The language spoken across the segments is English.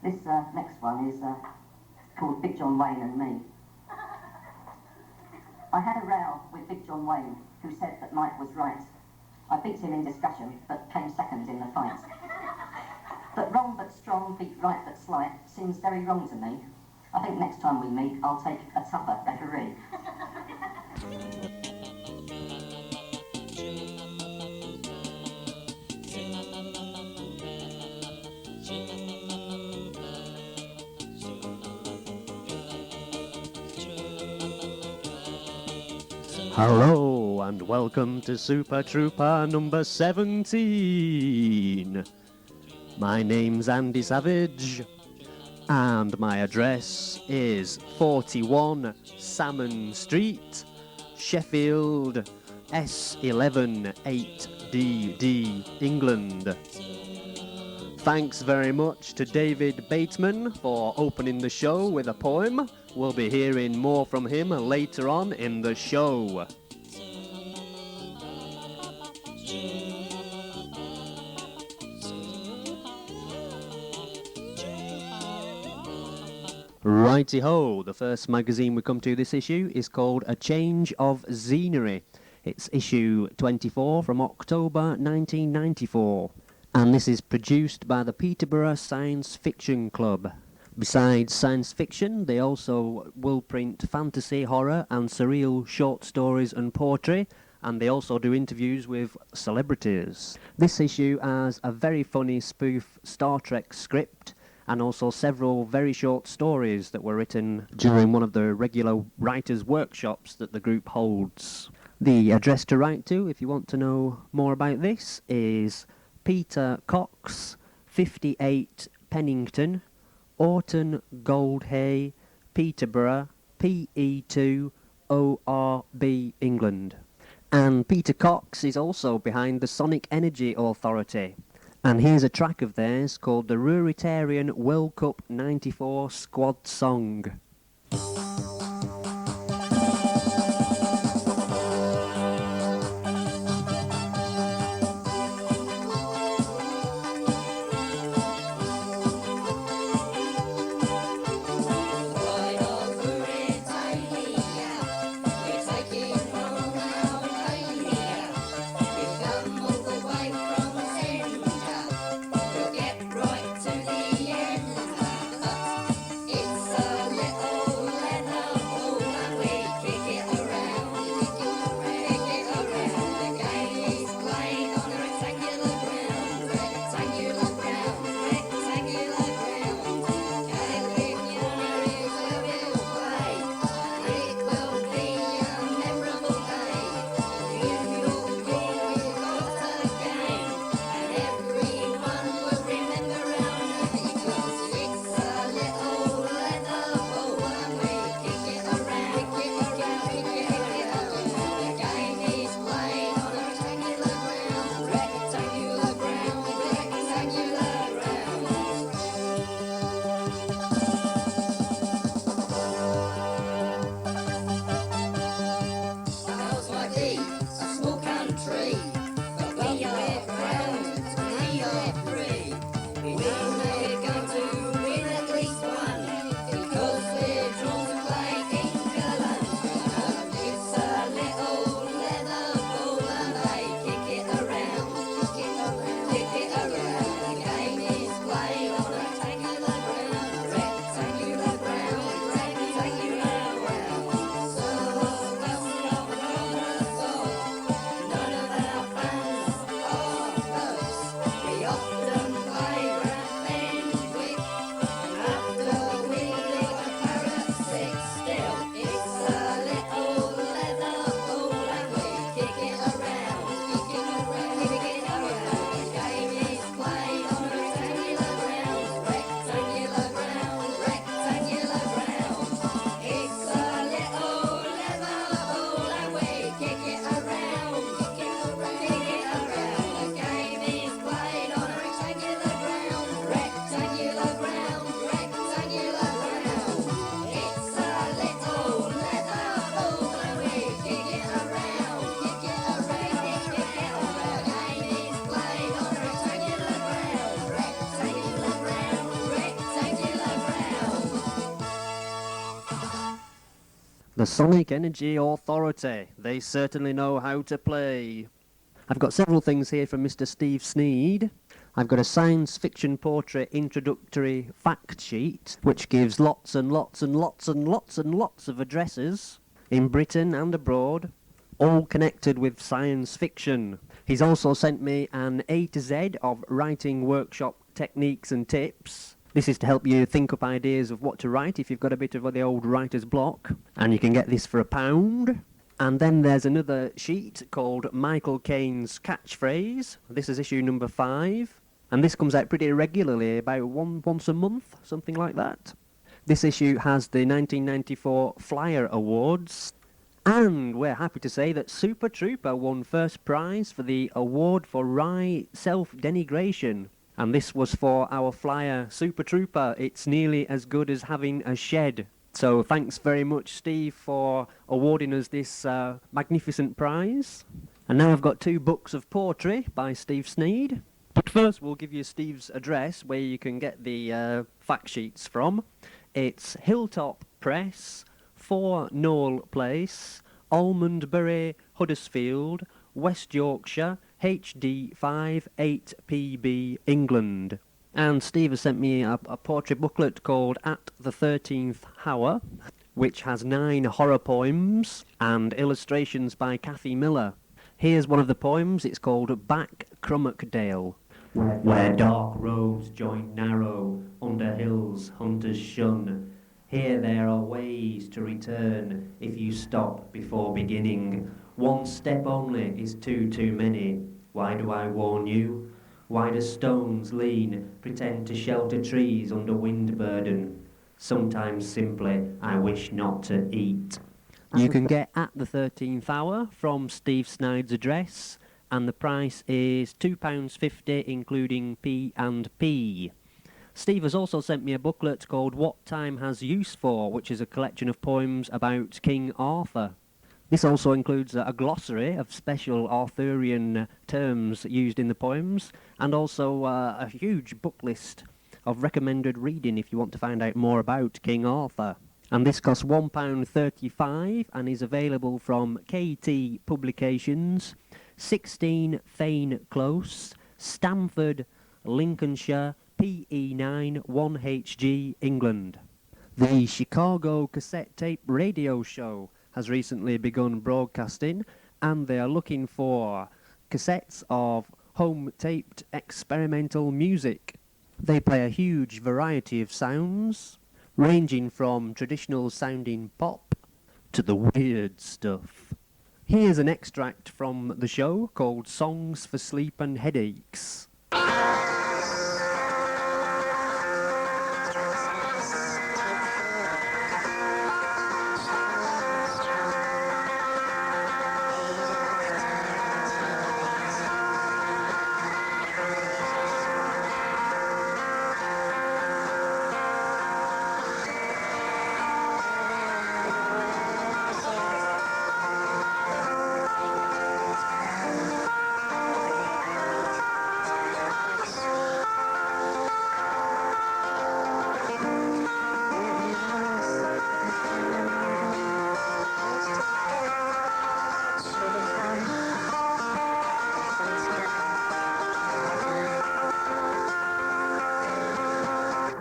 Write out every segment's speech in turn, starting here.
This next one is called Big John Wayne and Me. I had a row with Big John Wayne, who said that Mike was right. I beat him in discussion, but came second in the fight. But wrong but strong beat right but slight seems very wrong to me. I think next time we meet, I'll take a tougher referee. Hello and welcome to Super Trouper number 17. My name's Andy Savage and my address is 41 Salmon Street, Sheffield, S11 8DD, England. Thanks very much to David Bateman for opening the show with a poem. We'll be hearing more from him later on in the show. Righty-ho, the first magazine we come to this issue is called A Change of Scenery. It's issue 24 from October 1994. And this is produced by the Peterborough Science Fiction Club. Besides science fiction, they also will print fantasy, horror and surreal short stories and poetry, and they also do interviews with celebrities. This issue has a very funny spoof Star Trek script and also several very short stories that were written during one of the regular writers' workshops that the group holds. The address to write to, if you want to know more about this, is Peter Cox, 58 Pennington, Orton Goldhay, Peterborough, PE2 ORB, England. And Peter Cox is also behind the Sonic Energy Authority. And here's a track of theirs called the Ruritarian World Cup 94 Squad Song. It's a little The Sonic Energy Authority. They certainly know how to play. I've got several things here from Mr. Steve Sneed. I've got a science fiction portrait introductory fact sheet, which gives lots and lots and lots and lots and lots of addresses in Britain and abroad, all connected with science fiction. He's also sent me an A to Z of writing workshop techniques and tips. This is to help you think up ideas of what to write if you've got a bit of the old writer's block, and you can get this for £1. And then there's another sheet called Michael Caine's Catchphrase. This is issue number 5. And this comes out pretty regularly, about once a month, something like that. This issue has the 1994 Flyer Awards. And we're happy to say that Super Trouper won first prize for the Award for Wry Self-Denigration. And this was for our flyer, Super Trouper. It's nearly as good as having a shed. So thanks very much, Steve, for awarding us this magnificent prize. And now I've got 2 books of poetry by Steve Sneed. But first we'll give you Steve's address where you can get the fact sheets from. It's Hilltop Press, 4 Knoll Place, Almondbury, Huddersfield, West Yorkshire, HD 58PB, England. And Steve has sent me a portrait booklet called At the 13th Hour, which has 9 horror poems and illustrations by Kathy Miller. Here's one of the poems. It's called Back Crummockdale. Where dark roads join narrow, under hills hunters shun. Here there are ways to return if you stop before beginning. One step only is too many. Why do I warn you? Why do stones lean, pretend to shelter trees under wind burden? Sometimes simply I wish not to eat. You can get At the 13th Hour from Steve Sneed's address, and the price is £2.50 including P&P. Steve has also sent me a booklet called What Time Has Use For, which is a collection of poems about King Arthur. This also includes a glossary of special Arthurian terms used in the poems, and also a huge book list of recommended reading if you want to find out more about King Arthur. And this costs £1.35 and is available from KT Publications, 16 Thane Close, Stamford, Lincolnshire, PE9 1HG, England. The Chicago Cassette Tape Radio Show has recently begun broadcasting, and they are looking for cassettes of home-taped experimental music. They play a huge variety of sounds, ranging from traditional-sounding pop to the weird stuff. Here's an extract from the show called Songs for Sleep and Headaches.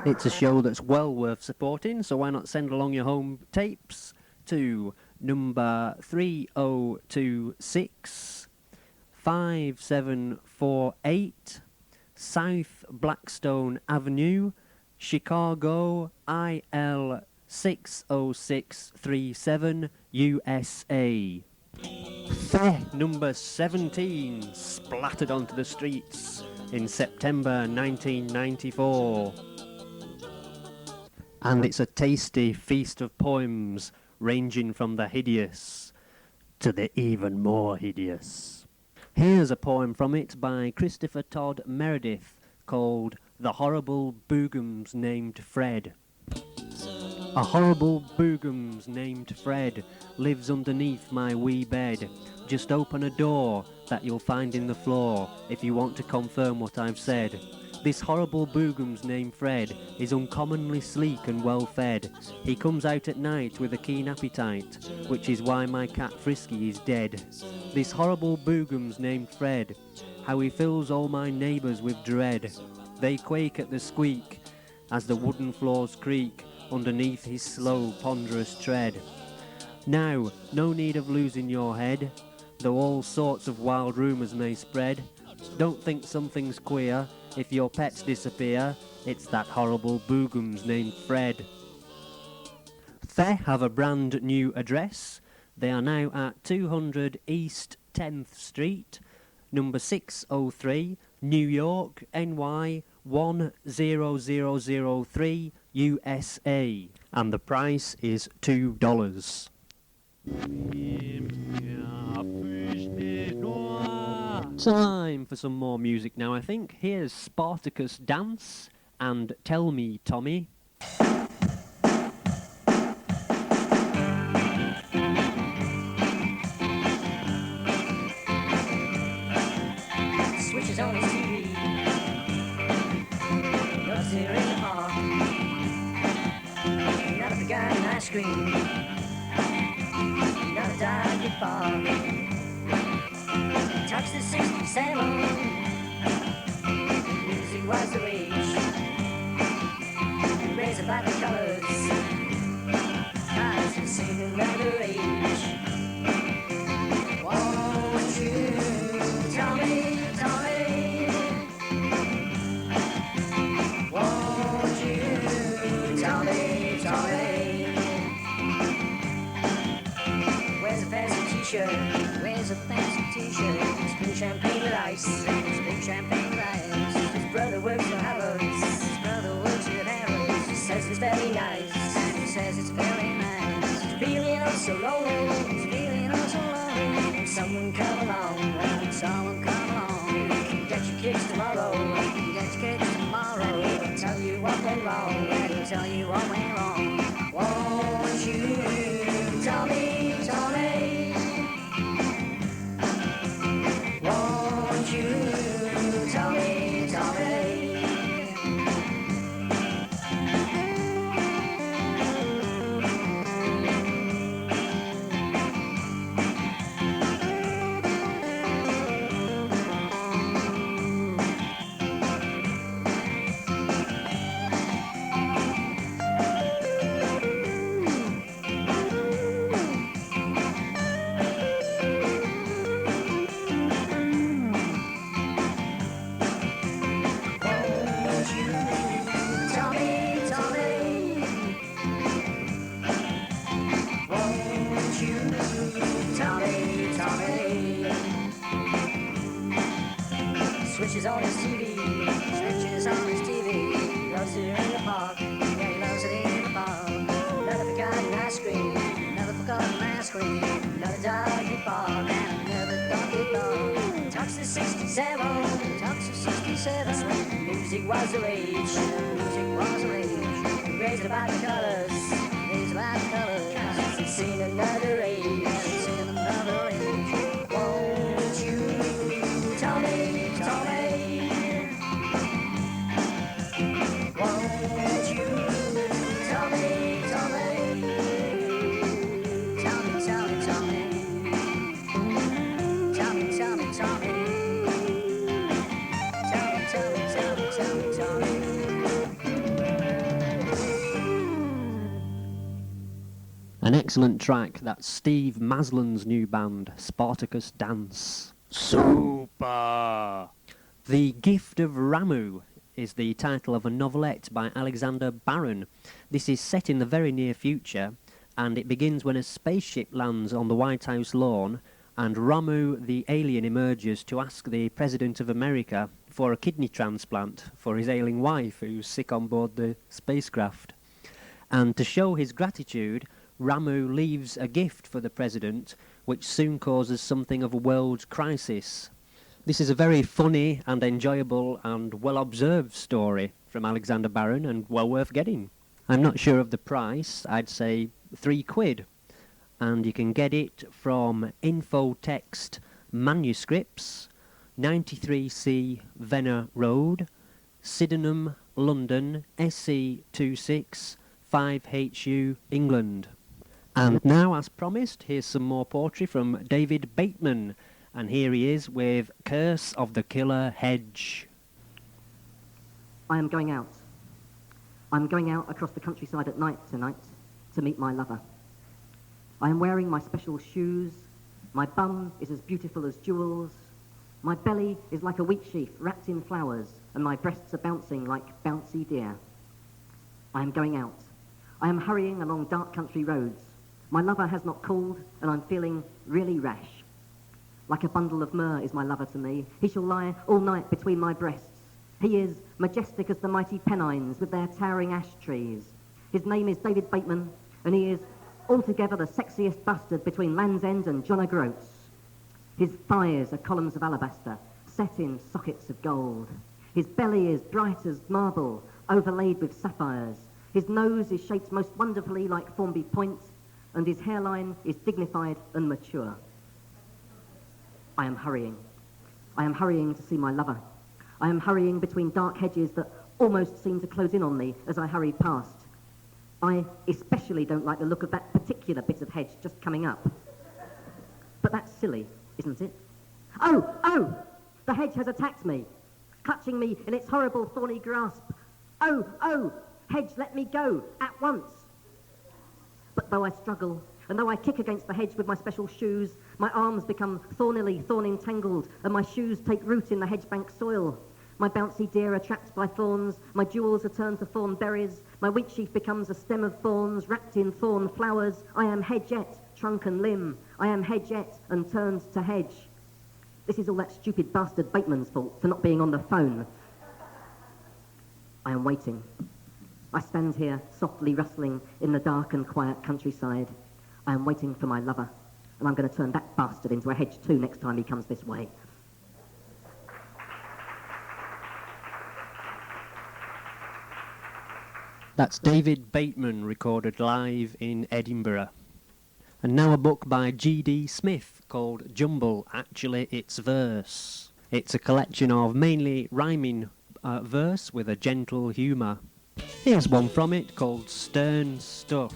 It's a show that's well worth supporting, so why not send along your home tapes to number 3026 5748 South Blackstone Avenue, Chicago, IL 60637, USA. Number 17 splattered onto the streets in September 1994. And it's a tasty feast of poems ranging from the hideous to the even more hideous. Here's a poem from it by Christopher Todd Meredith called The Horrible Boogums Named Fred. A horrible boogums named Fred lives underneath my wee bed. Just open a door that you'll find in the floor if you want to confirm what I've said. This horrible boogums named Fred is uncommonly sleek and well fed. He comes out at night with a keen appetite, which is why my cat Frisky is dead. This horrible boogums named Fred, how he fills all my neighbours with dread. They quake at the squeak as the wooden floors creak underneath his slow, ponderous tread. Now, no need of losing your head, though all sorts of wild rumours may spread. Don't think something's queer if your pets disappear. It's that horrible boogums named Fred. They have a brand new address. They are now at 200 East 10th Street, number 603, New York, NY 10003, USA. And the price is $2. Time for some more music now, I think. Here's Spartacus Dance and Tell Me, Tommy. Switches on his TV, loves here in the park, not a forgotten ice cream, not a dog park. Touch the 67, music was the rage, raised by the colors, cars have seen another age. Won't you tell me, won't you tell me, where's a fancy t-shirt, where's a fancy t-shirt, spring champagne with ice, spring champagne with ice, his brother works for Harrods, his brother works at Harrods, he says it's very nice, he says it's very nice, he's feeling oh so lonely, he's feeling oh so lonely, and someone come along, get your kicks tomorrow, get your kicks tomorrow, I'll tell you what went wrong, I'll tell you what went wrong. Won't you tell me, won't you tell me, Switches on his TV, switches on his TV, loves it in the park, yeah he loves it in the park. Never forgotten ice cream, never forgotten ice cream, another doggy park, and another doggy park. Talks to 67, music was the rage, music was the rage, raised about the colors, raised about the colors, hasn't seen another age, hasn't seen another age. Won't you tell me, won't you tell me, tell me, tell me, tell me, tell me, tell me, tell me, tell me, tell me, tell me, tell me, tell me. An excellent track. That's Steve Maslin's new band, Spartacus Dance. Super! The Gift of Ramu is the title of a novelette by Alexander Barron. This is set in the very near future, and it begins when a spaceship lands on the White House lawn, and Ramu, the alien, emerges to ask the President of America for a kidney transplant for his ailing wife, who's sick on board the spacecraft. And to show his gratitude, Ramu leaves a gift for the President, which soon causes something of a world crisis. This is a very funny and enjoyable and well-observed story from Alexander Barron, and well worth getting. I'm not sure of the price. I'd say £3, and you can get it from Infotext Manuscripts, 93C Venner Road, Sydenham, London, SC26 5HU, England. And now, as promised, here's some more poetry from David Bateman. And here he is with Curse of the Killer Hedge. I am going out. I'm going out across the countryside at night tonight to meet my lover. I am wearing my special shoes. My bum is as beautiful as jewels. My belly is like a wheat sheaf wrapped in flowers, and my breasts are bouncing like bouncy deer. I am going out. I am hurrying along dark country roads. My lover has not called, and I'm feeling really rash. Like a bundle of myrrh is my lover to me. He shall lie all night between my breasts. He is majestic as the mighty Pennines with their towering ash trees. His name is David Bateman, and he is altogether the sexiest bastard between Land's End and John O'Groats. His thighs are columns of alabaster, set in sockets of gold. His belly is bright as marble, overlaid with sapphires. His nose is shaped most wonderfully like Formby Point, and his hairline is dignified and mature. I am hurrying. I am hurrying to see my lover. I am hurrying between dark hedges that almost seem to close in on me as I hurry past. I especially don't like the look of that particular bit of hedge just coming up. But that's silly, isn't it? Oh! The hedge has attacked me, clutching me in its horrible thorny grasp. Oh! Hedge, let me go, at once! But though I struggle, and though I kick against the hedge with my special shoes, my arms become thornily thorn-entangled, and my shoes take root in the hedgebank soil. My bouncy deer are trapped by thorns, my jewels are turned to thorn berries, my wheat sheaf becomes a stem of thorns wrapped in thorn flowers. I am hedgette, trunk and limb. I am hedgette and turned to hedge. This is all that stupid bastard Bateman's fault for not being on the phone. I am waiting. I stand here, softly rustling in the dark and quiet countryside. I am waiting for my lover, and I'm going to turn that bastard into a hedge too next time he comes this way. That's David Bateman, recorded live in Edinburgh. And now a book by G.D. Smith called Jumble. Actually, it's verse. It's a collection of mainly rhyming verse with a gentle humour. Here's one from it called Stern Stuff.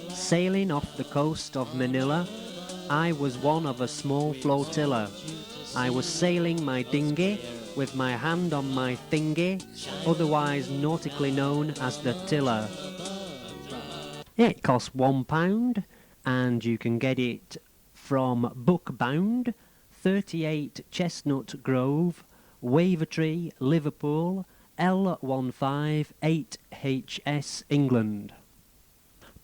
Sailing off the coast of Manila, I was one of a small flotilla. I was sailing my dinghy with my hand on my thingy, otherwise nautically known as the tiller. It costs £1, and you can get it from Bookbound, 38 Chestnut Grove, Wavertree, Liverpool, L158HS, England.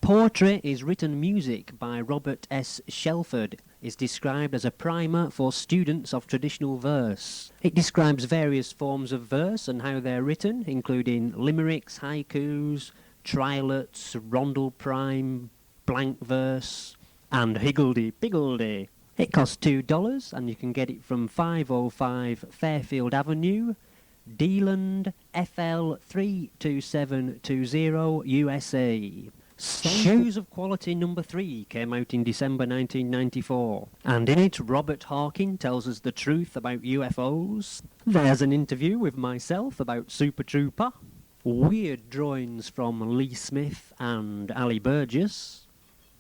Poetry is written music by Robert S. Shelford. Is described as a primer for students of traditional verse. It describes various forms of verse and how they're written, including limericks, haikus, triolets, rondel prime, blank verse, and higgledy-piggledy. It costs $2, and you can get it from 505 Fairfield Avenue, Dealand, FL 32720, USA. Shoes of Quality number 3 came out in December 1994, and in it Robert Harkin tells us the truth about UFOs. There's an interview with myself about Super Trouper, weird drawings from Lee Smith and Ali Burgess,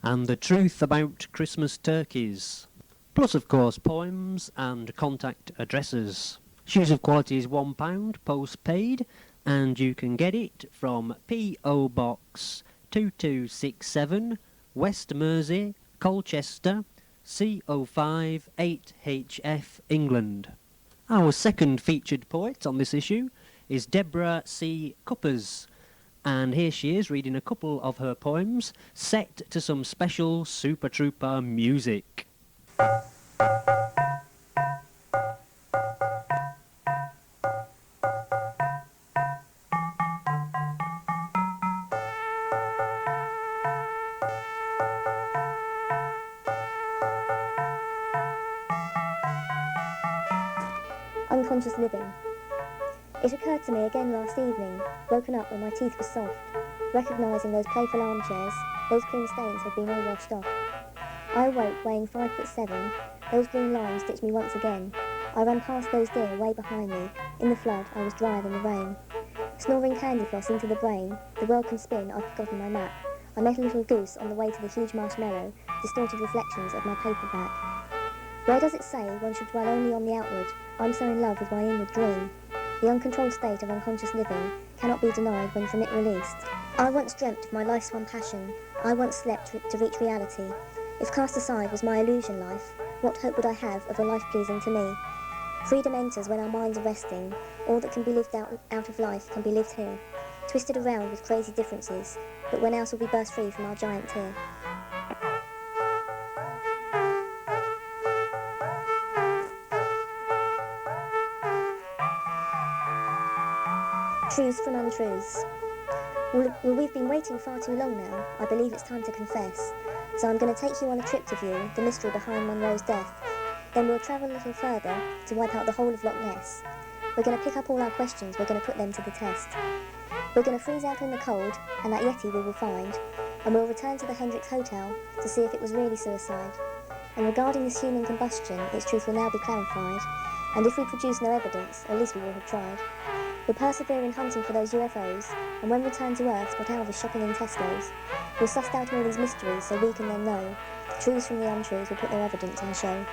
and the truth about Christmas turkeys, plus of course poems and contact addresses. Shoes of Quality is £1 post-paid, and you can get it from P.O. Box 2267, West Mersey, Colchester, CO5 8HF, England. Our second featured poet on this issue is Deborah C. Cuppers, and here she is reading a couple of her poems set to some special Super Trouper music. Unconscious living. It occurred to me again last evening, woken up when my teeth were soft, recognising those playful armchairs, those clean stains had been all washed off. I awoke weighing 5'7", those green lines stitched me once again. I ran past those deer way behind me, In the flood, I was drier than the rain. Snoring candy floss into the brain, the world can spin, I've forgotten my map. I met a little goose on the way to the huge marshmallow, distorted reflections of my paperback. Why does it say one should dwell only on the outward? I'm so in love with my inward dream. The uncontrolled state of unconscious living cannot be denied when from it released. I once dreamt of my life's one passion. I once slept to reach reality. If cast aside was my illusion life, what hope would I have of a life pleasing to me? Freedom enters when our minds are resting. All that can be lived out of life can be lived here. Twisted around with crazy differences, but when else will we burst free from our giant tear? Truths from untruths. Well, we've been waiting far too long now. I believe it's time to confess. So I'm going to take you on a trip to view the mystery behind Monroe's death. Then we'll travel a little further to wipe out the whole of Loch Ness. We're going to pick up all our questions, we're going to put them to the test. We're going to freeze out in the cold, and that Yeti we will find, and we'll return to the Hendricks Hotel to see if it was really suicide. And regarding this human combustion, its truth will now be clarified, and if we produce no evidence, at least we will have tried. We'll persevere in hunting for those UFOs, and when returned to Earth, put Alvis shopping in Tesco's. We'll suss out all these mysteries so we can then know. The truths from the untruths will put their evidence on show.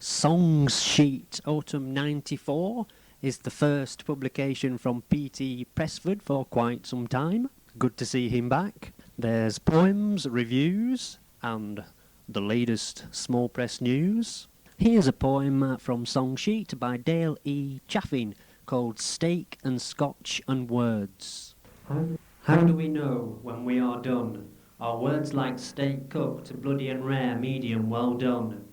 Songs Sheet Autumn 94 is the first publication from P.T. Pressford for quite some time. Good to see him back. There's poems, reviews, and the latest small press news. Here's a poem from Song Sheet by Dale E. Chaffin called Steak and Scotch and Words. How do we know when we are done? Are words like steak cooked, bloody and rare, medium, well done?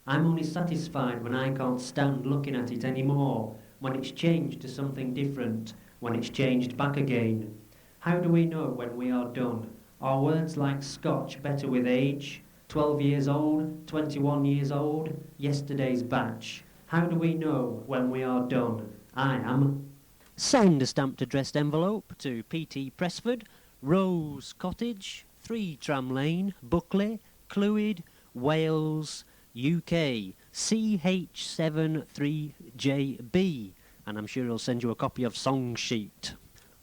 I'm only satisfied when I can't stand looking at it anymore, when it's changed to something different, when it's changed back again. How do we know when we are done? Are words like Scotch better with age? 12 years old, 21 years old, yesterday's batch. How do we know when we are done? I am. Send a stamped addressed envelope to P.T. Pressford, Rose Cottage, 3 Tram Lane, Buckley, Clwyd, Wales, UK, CH73JB, and I'm sure he'll send you a copy of Song Sheet.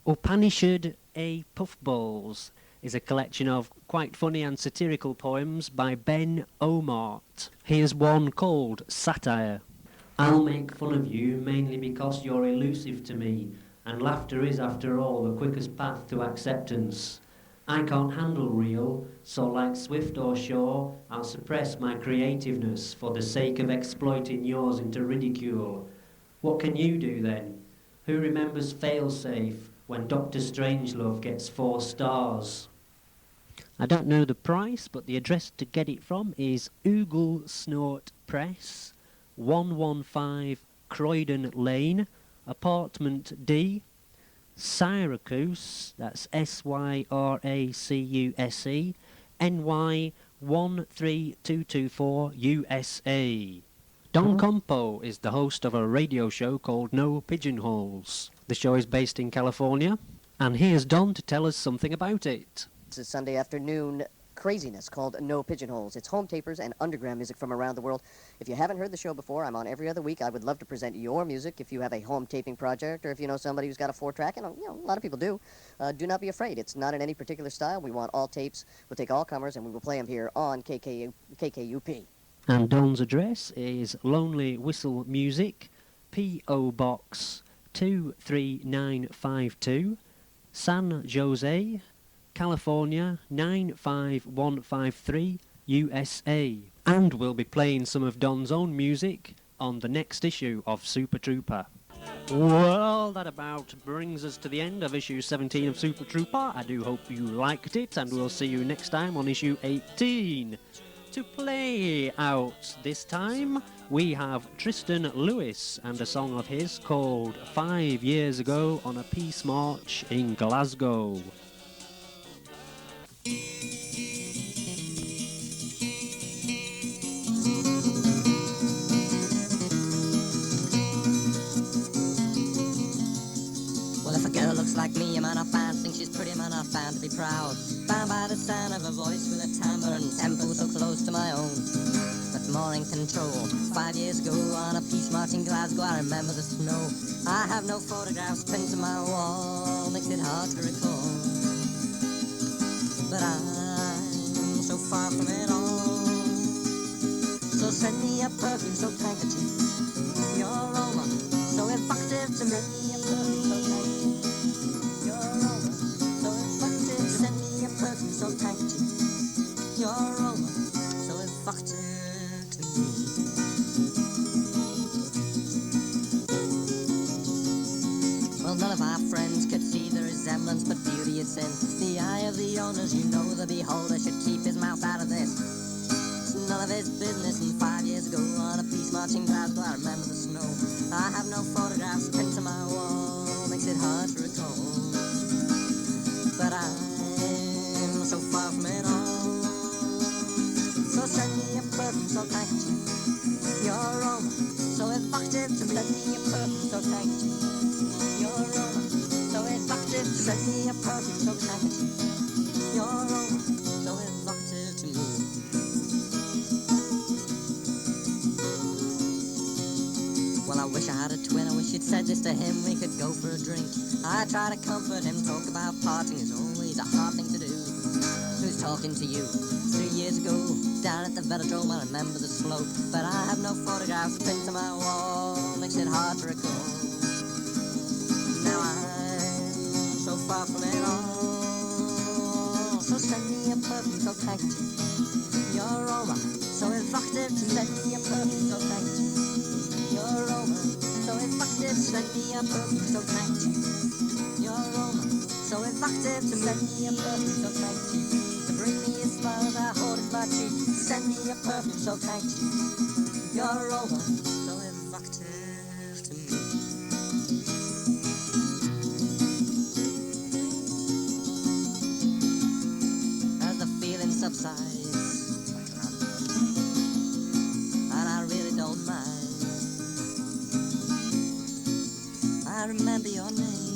Upanishad A. Puffballs is a collection of quite funny and satirical poems by Ben Omart. Here's one called Satire. I'll make fun of you mainly because you're elusive to me, and laughter is, after all, the quickest path to acceptance. I can't handle real, so like Swift or Shaw, I'll suppress my creativeness for the sake of exploiting yours into ridicule. What can you do then? Who remembers Failsafe when Dr. Strangelove gets 4 stars? I don't know the price, but the address to get it from is Oogle Snort Press, 115 Croydon Lane, Apartment D, Syracuse, that's Syracuse, NY 13224 USA. Don Compo is the host of a radio show called No Pigeonholes. The show is based in California, and here's Don to tell us something about it. It's a Sunday afternoon craziness called No Pigeonholes. It's home tapers and underground music from around the world. If you haven't heard the show before, I'm on every other week. I would love to present your music if you have a home taping project or if you know somebody who's got a 4-track, and a lot of people do. Do not be afraid. It's not in any particular style. We want all tapes. We'll take all comers and we will play them here on KKUP. And Don's address is Lonely Whistle Music, P.O. Box 23952, San Jose, California 95153, USA. And we'll be playing some of Don's own music on the next issue of Super Trouper. Well, that about brings us to the end of issue 17 of Super Trouper. I do hope you liked it, and we'll see you next time on issue 18. To play out this time, we have Tristan Lewis and a song of his called 5 Years Ago on a Peace March in Glasgow. Well, if a girl looks like me, a man I found, think she's pretty, man I found to be proud. Bound by the sound of a voice with a timbre and tempo so close to my own. But more in control. 5 years ago on a peace march in Glasgow, I remember the snow. I have no photographs pinned to my wall, makes it hard to recall. But I'm so far from it all. So send me a perfume so handkerchief, your aroma so evocative to me. A perfume so handkerchief, your aroma so evocative. Send me a perfume so handkerchief, your aroma so evocative to me. Well, none of our friends could see the resemblance, but beauty it's in the eye of the owners. You know the beholder should keep his mouth out of this. It's none of his business. And 5 years ago on a peace march in Glasgow, I remember the snow. I have no photographs pinned to my wall, makes it hard to recall. But I'm so far from it all. So send me a perfume so handkerchief, your aroma so evocative to me. Send me a perfume so handkerchief, your aroma so evocative to me. Send me a perfume so handkerchief, your aroma so evocative to me. Well, I wish I had a twin, I wish you'd said this to him, we could go for a drink. I try to comfort him, talk about parting is always a hard thing to do. Who's talking to you? 3 years ago, down at the velodrome, I remember the slope. But I have no photographs pinned to my wall, makes it hard to recall. Now I'm so far from it all. So send me a perfume so handkerchief, your aroma so evocative. Send me a perfume so handkerchief, your aroma so evocative. Send me a perfume so handkerchief, your aroma so evocative. Send me a perfume so handkerchief to bring me a smile as I hold it my cheek. Send me a perfume so handkerchief, your aroma so evocative to me. As the feeling subsides, and I really don't mind, I remember your name.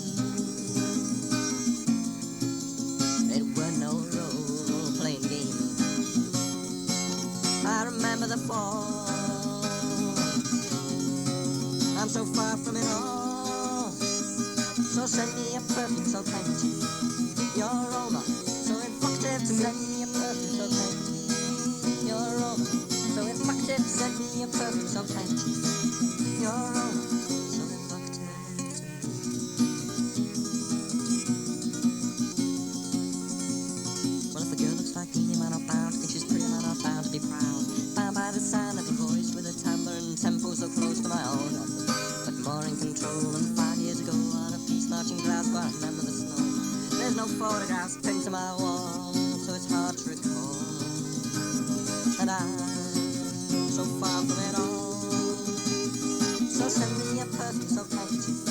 It were no role-playing game. I remember the fall. I'm so far from it all. So send me a perfume so handkerchief, your aroma so evocative to me. Send me a perfume so handkerchief, your aroma so evocative. Send me a perfume so handkerchief, your aroma so evocative to me. Well, if a girl looks like me, man, I'm bound to think she's pretty, man, I'm bound to be proud. Bound by the sound of her voice with a timbre and tempo so close to my own. But more in control than 5 years ago on a peace march in Glasgow, I remember the snow. There's no photographs pinned to my wall, so it's hard to recall. And I'm so far from it all. So send me a perfume so handkerchief,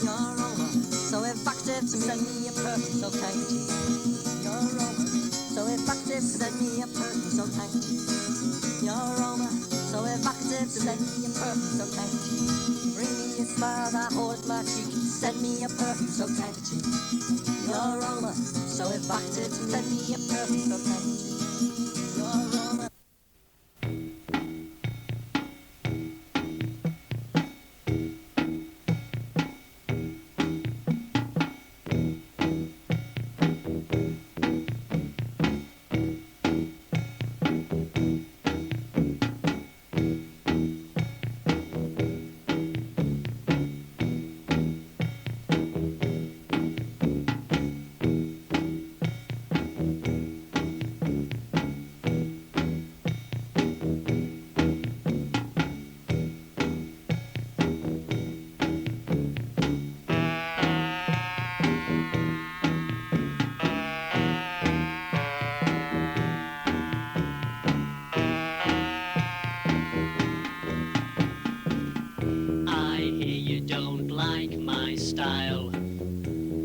your aroma so evocative to me. Send me a perfume so handkerchief, your aroma so evocative. Send me a perfume so handkerchief, your aroma so evocative. Send me a perfume so handkerchief, bring me a smile that holds my cheek. Send me a perfume so handkerchief, your aroma so evocative. Send me a perfume so handkerchief, your aroma.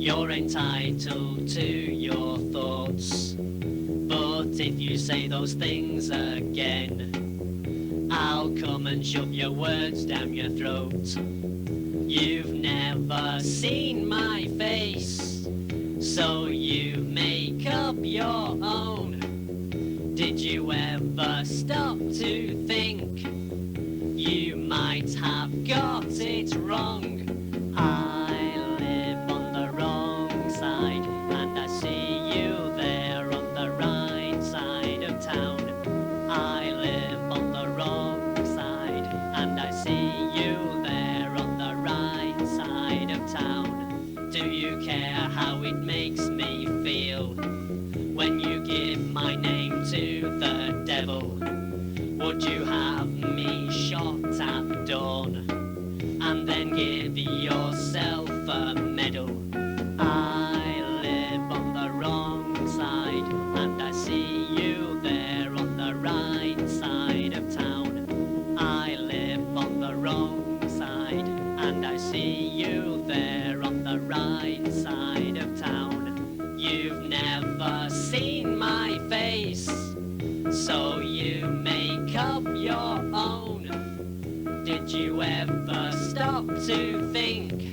You're entitled to your thoughts, but if you say those things again, I'll come and shove your words down your throat. You've never seen my face, so you make up your own. Did you ever stop to think you might have got it wrong? I live on the wrong side, and I see you there on the right side of town. I live on the wrong side, and I see you there on the right side of town. Do you care how it makes me feel when you give my name to the devil? Would you have me shot at dawn and then give yourself a medal? I live on the wrong side, and I see you there on the right side of town. I live on the wrong side, and I see you there on the right side of town. You've never seen my face, so you make up your own. Did you ever stop to think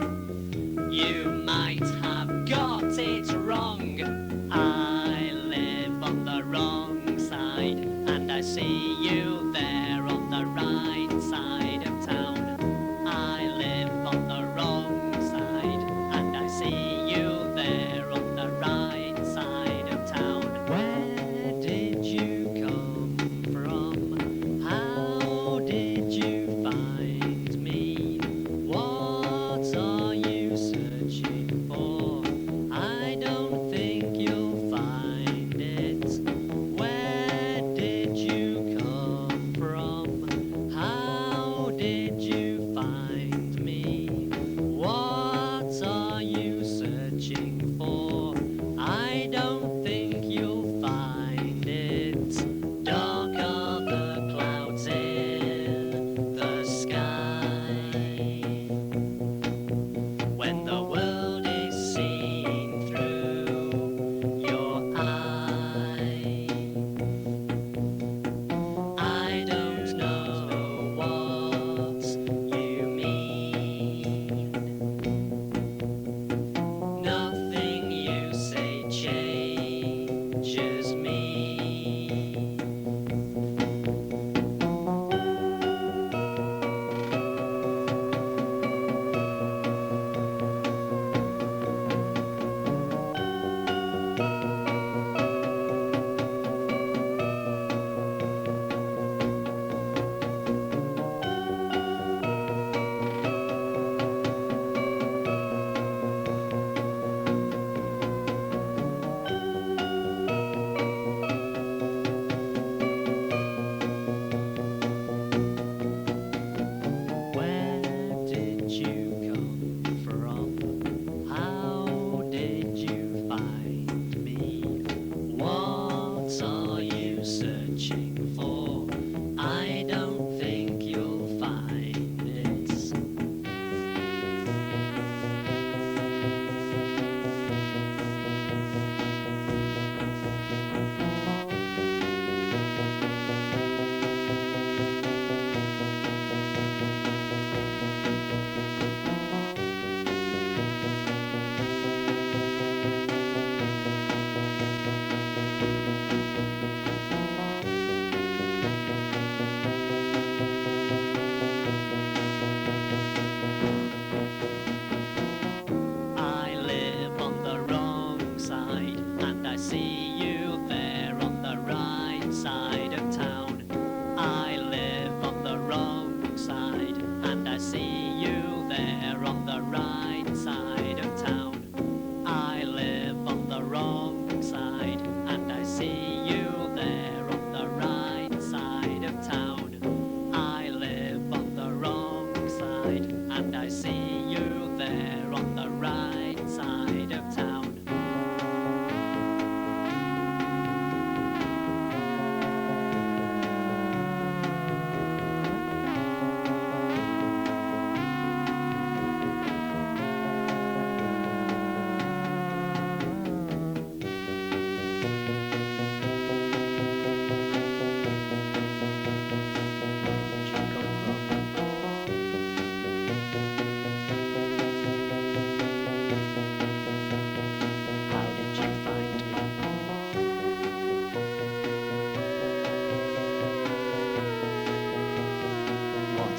you might have got it wrong? I live on the wrong side, and I see you there on the right side of town. I live on the wrong side, and I see you there on the right side of town. Where did you come from? How did you find me? What are you searching for? I don't think you'll find it. Where did you come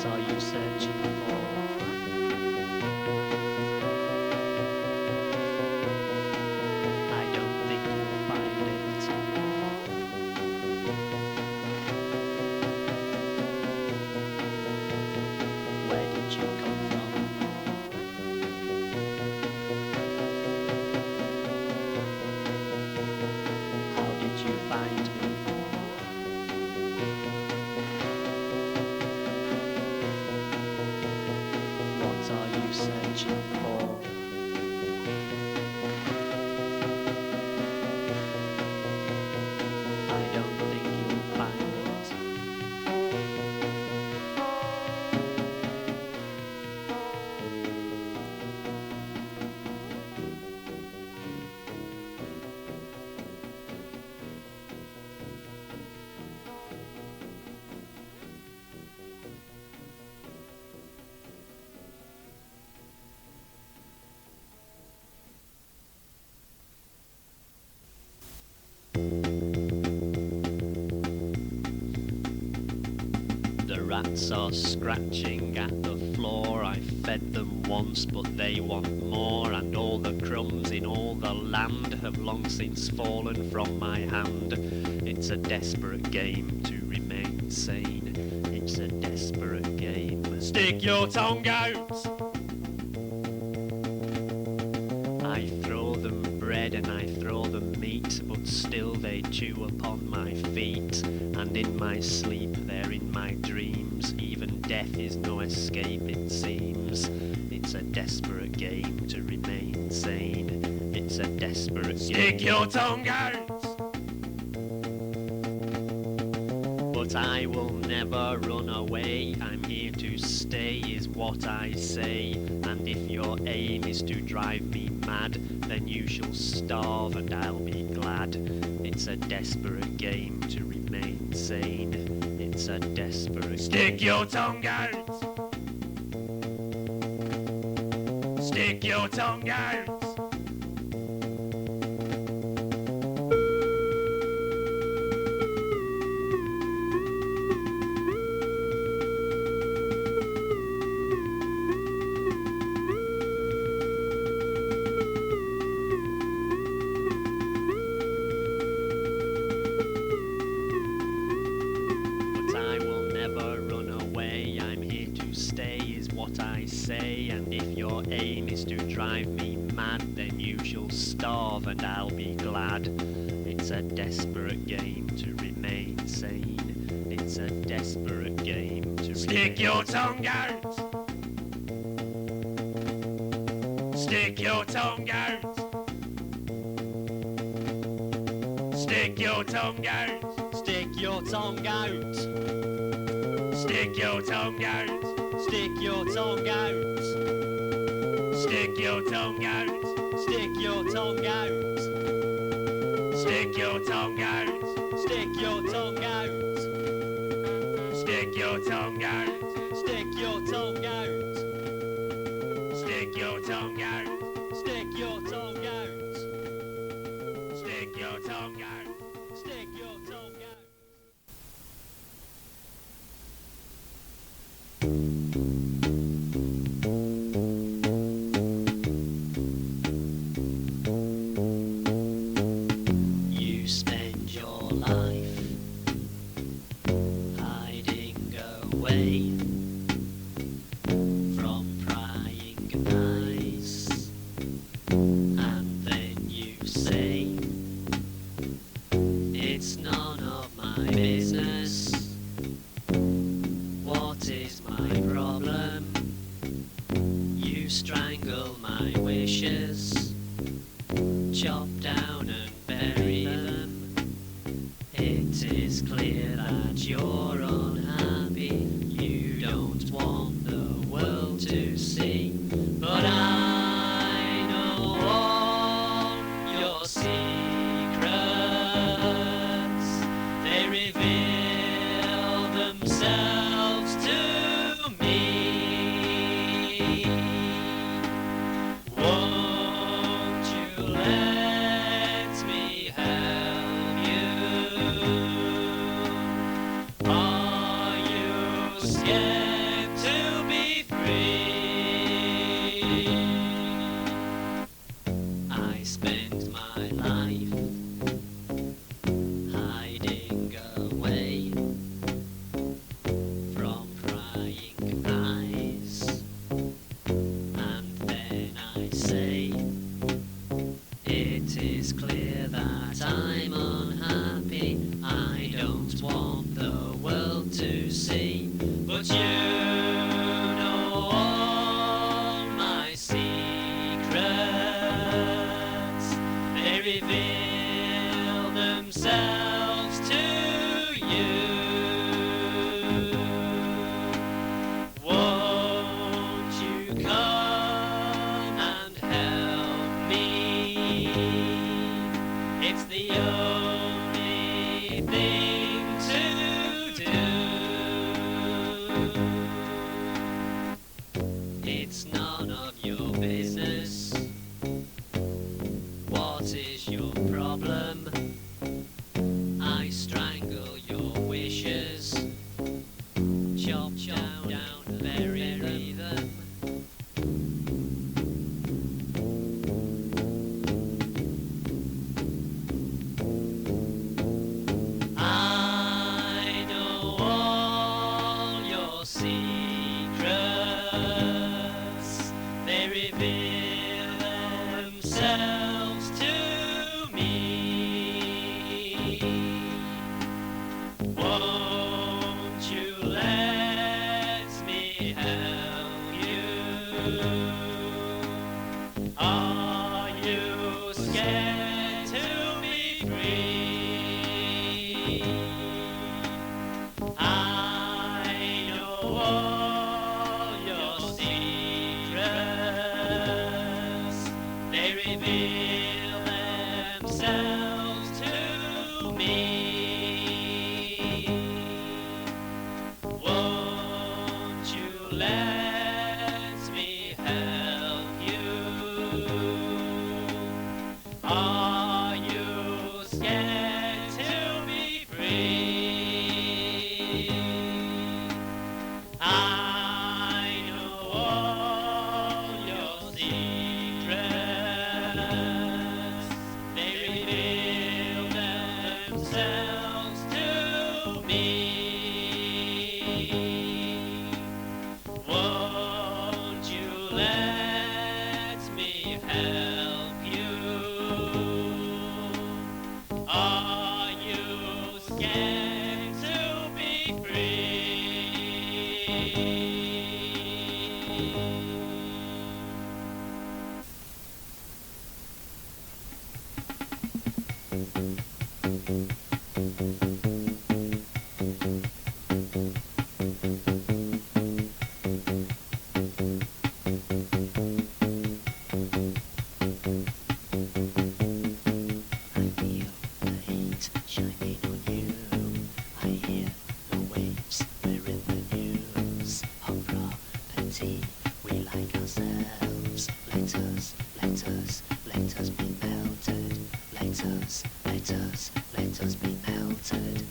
are you searching for? I don't think you'll find it. Where did you come from? How did you find me? What are you searching for? I don't think you'll find it. The rats are scratching at the floor. I fed them once, but they want more. And all the crumbs in all the land have long since fallen from my hand. It's a desperate game to remain sane. It's a desperate game. Stick your tongue out! I throw them bread and I throw them meat, but still they chew upon my feet. And in my sleep, they're in my dreams. Even death is no escape, it seems. It's a desperate game to remain sane. It's a desperate game. Stick your tongue out! But I will never run away. I'm here to stay, is what I say. And if your aim is to drive me mad, then you shall starve and I'll be glad. It's a desperate game to remain sane. It's a desperate Stick your tongue out! Stick your tongue out! And if your aim is to drive me mad, then you shall starve and I'll be glad. It's a desperate game to remain sane. It's a desperate game to Stick your tongue out! Stick your tongue out! Stick your tongue out! Stick your tongue out! Stick your tongue out! Stick your tongue out! Stick your tongue out! Stick your tongue out! Stick your tongue out! Stick your tongue out! Stick your tongue out! Stick your tongue out! Stick your tongue out! Stick your tongue out! Stick your tongue out! Stick your tongue out! You spend your life hiding away from prying eyes, and then you say, it's none of my business. What is my problem? You strangle my wishes, chop down and bury them. It is clear that you're unhappy. You don't want the world to see, but I know all your secrets. They reveal themselves to me. Won't you let me help you? Are you scared to to see. But you know all my secrets. They reveal themselves to you. Won't you come and help me? It's the only thing to do. It's none of your business. What is your problem? I strangle your wishes. Chop down, bury them. I know all your secrets. They reveal themselves to me. Won't you let me help you? Are you scared to be free? I know all your secrets. They reveal themselves to me. Won't you let me help you? Are you scared to be free? I know all your secrets. They reveal themselves to me. Won't you let me help you? Are you scared to be free? I feel the heat shining on you. I hear the waves, we're in the news. Of property, we like ourselves. Let us be melted. Let us be melted.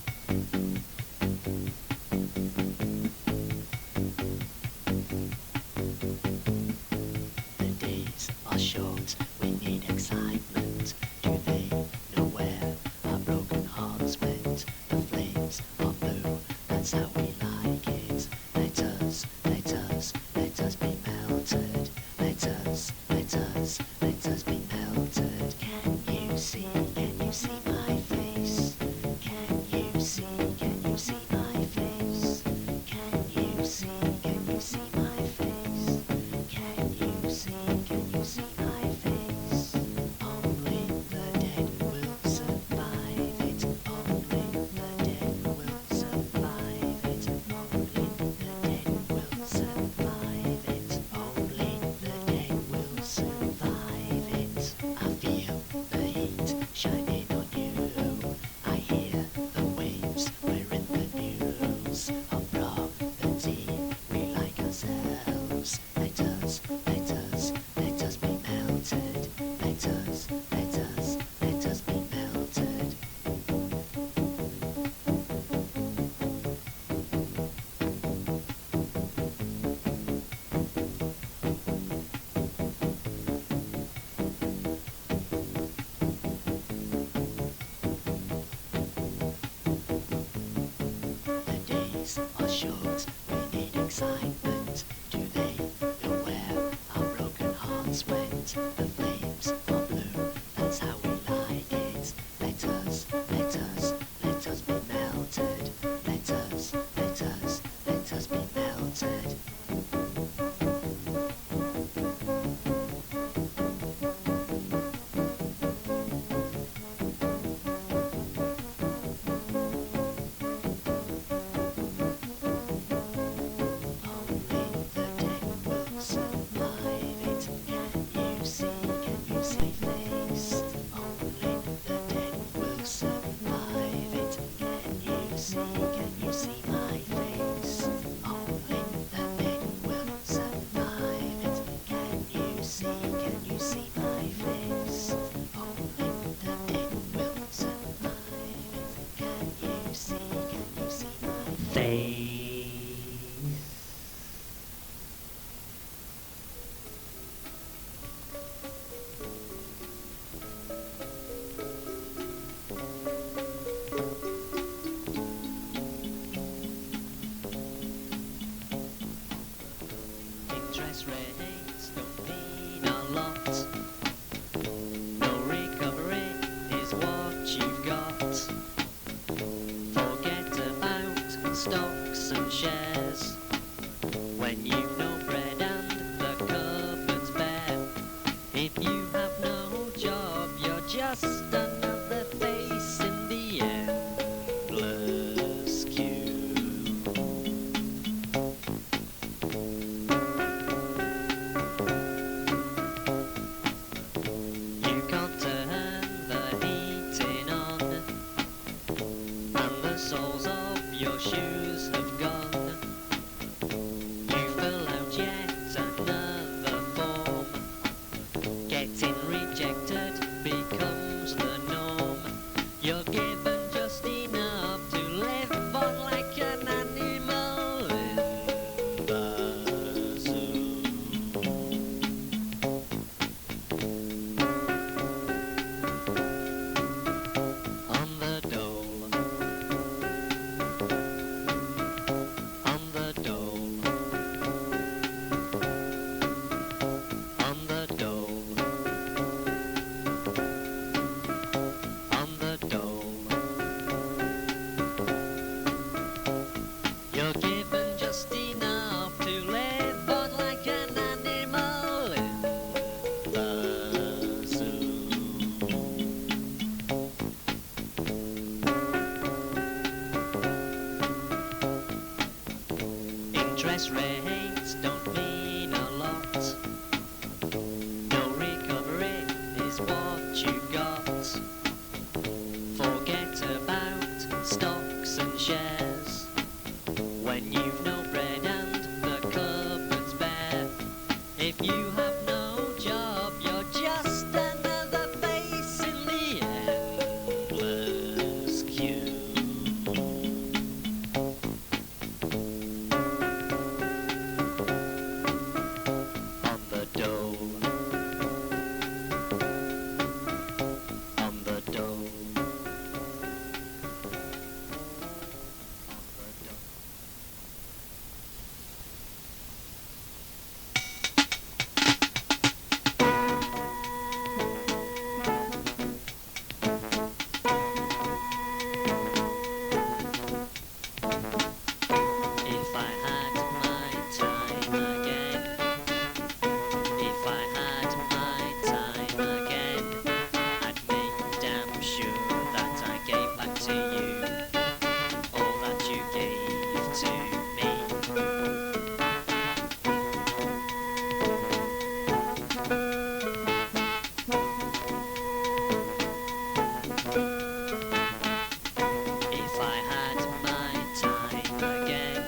The days are short, we need excitement. Do they know where our broken hearts went? The flames are blue, that's how we like it. Let us be melted. Let us be melted. Can you see my face? Can you see my face? Can you see my face? Can you see my face? Only the dead will survive it. Only the dead will survive it. Only the dead will survive it. Only the dead will survive it. I feel the heat shining on you. I hear the waves, we're in the news. Of property, we like ourselves. Let us be melted. Let us be melted. The days are short, we need excitement. Do they know where our broken hearts went? The flames are blue, that's how we like it. Let us be melted. Let us has been melted. Interest rates don't mean a lot. No recovery is what you've got. Forget about stocks and shares when you've no bread and the cupboard's bare. If you have no job, you're just another face in the endless queue. You can't turn the heating on, and the soles of your shoes have gone. You fill out yet another form. Getting rejected becomes the norm. You're given just enough to live on like an animal in the zoo. On the dole, on the dole, on the dole, on the dole. You're given just enough to live on like an animal in the zoo. Interest rates don't mean a lot. No recovery is what you got. Forget about stocks and shares when you've no bread and the cupboard's bare. If you have no job, you're just another face in the endless queue. On the dole, on the dole, on the dole. If I had my time again, if I had my time again, I'd make damn sure that I gave back to you all that you gave to me. If I had my time again,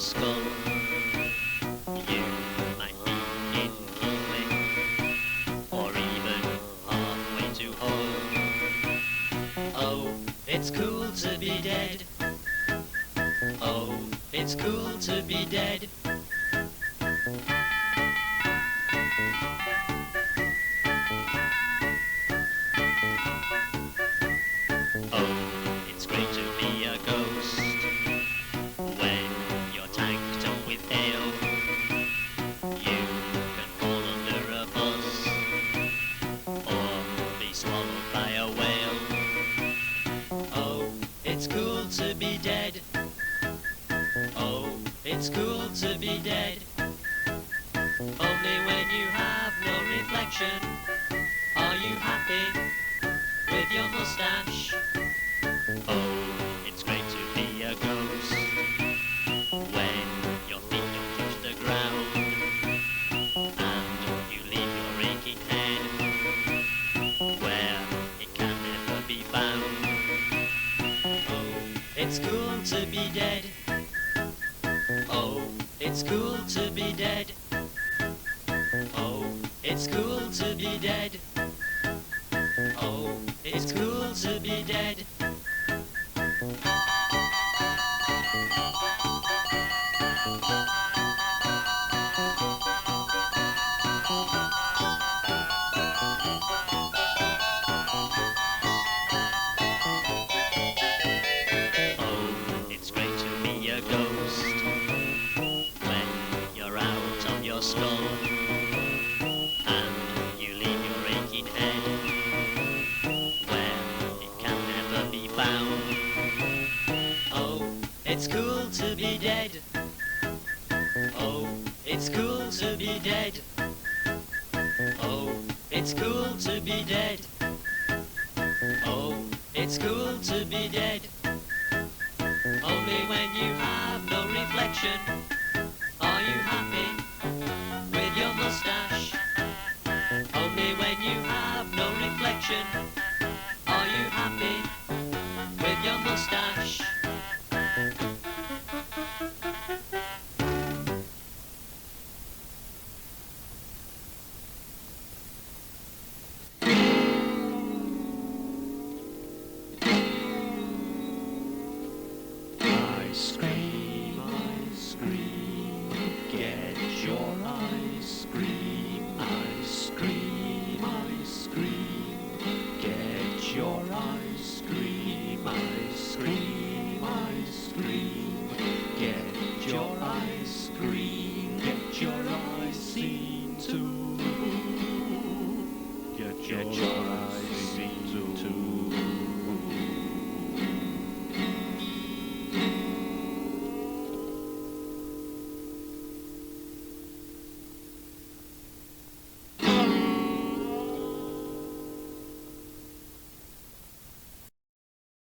skull. You might be in keeping, or even halfway to home. Oh, it's cool to be dead. Oh, it's cool to be dead. Oh, it's great to be a ghost when you're tanked up with ale. You can fall under a bus or be swallowed by a whale. Oh, it's cool to be dead. Oh, it's cool to be dead. Only when you have no reflection are you happy with your mustache. Oh, it's great to be a ghost when your feet don't touch the ground and you leave your aching head where it can never be found. Oh, it's cool to be dead. Oh, it's cool to be dead. Oh, it's cool to be dead. Oh, it's cool to be dead. Oh, it's great to be a ghost when you're out of your skull and you leave your aching head where it can never be found. Oh, it's cool to be dead. Oh, it's cool to be dead. Oh, it's cool to be dead. Oh, it's cool to be dead. Only when you have no reflection are you happy with your mustache. Only when you have no reflection